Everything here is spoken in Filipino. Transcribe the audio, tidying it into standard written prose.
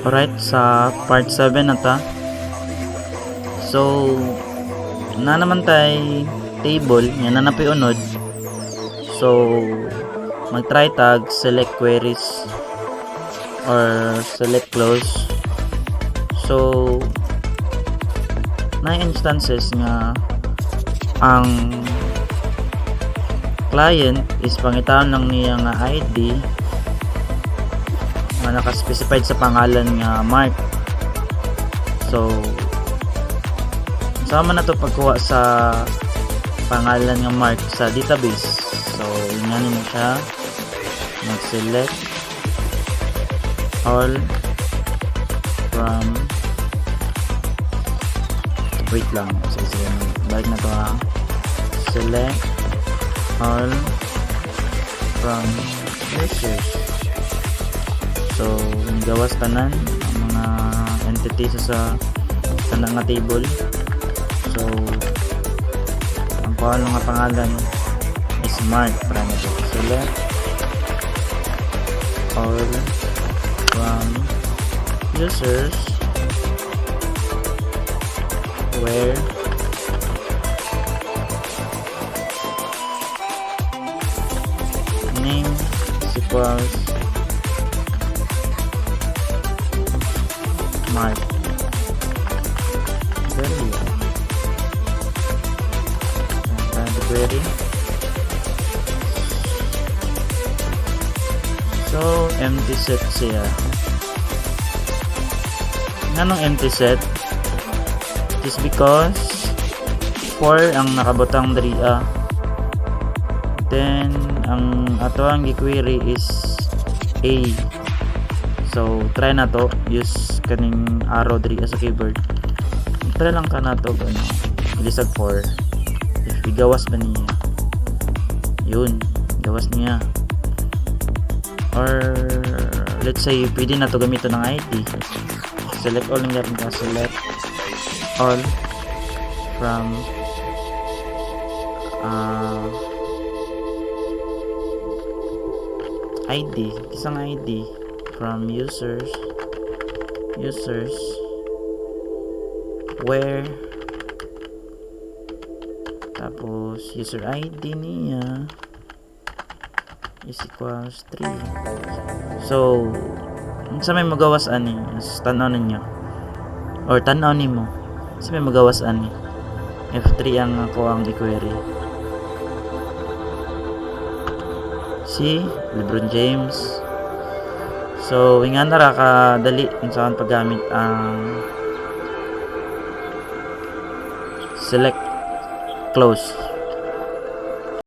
Alright, sa part 7 na ta. So, na naman tay table, nga na napiunod. So, mag-try tag, select queries, or select close. So, na instances nga ang client is pangitaan lang niya nga ID nga naka-specified sa pangalan nga Mark. So, sama na to pagkuha sa pangalan nga Mark sa database. So, inganin mo siya, mag-select all from, wait lang, sige, balik na to ha, select all from users. So, gawas tanan ang mga entities sa tanan nga table. So, ang pangalan is Mark. Select all from users where name is equals Mark value. And the query. So, empty set siya. Anong empty set? It is because 4 ang nakabutang dria. Then, ang ato ang i-query is A. So, try na to. Use kaning arrow dria sa keyboard. Try lang ka na to. Ilisag 4. If igawas ba niya? Yun. Gawas niya. Or, let's say, pwede na to gamitin ng ID. Select all nga rin ka. Select all from ID. Isang ID from users where, tapos user ID niya is equals 3. So, sa may magawas ani, tanaw ninyo or tanaw nimo, sa may magawas ani F3 ang ako ang i-query. Si LeBron James. So, ingan na ra ka dali saan paggamit ang select close.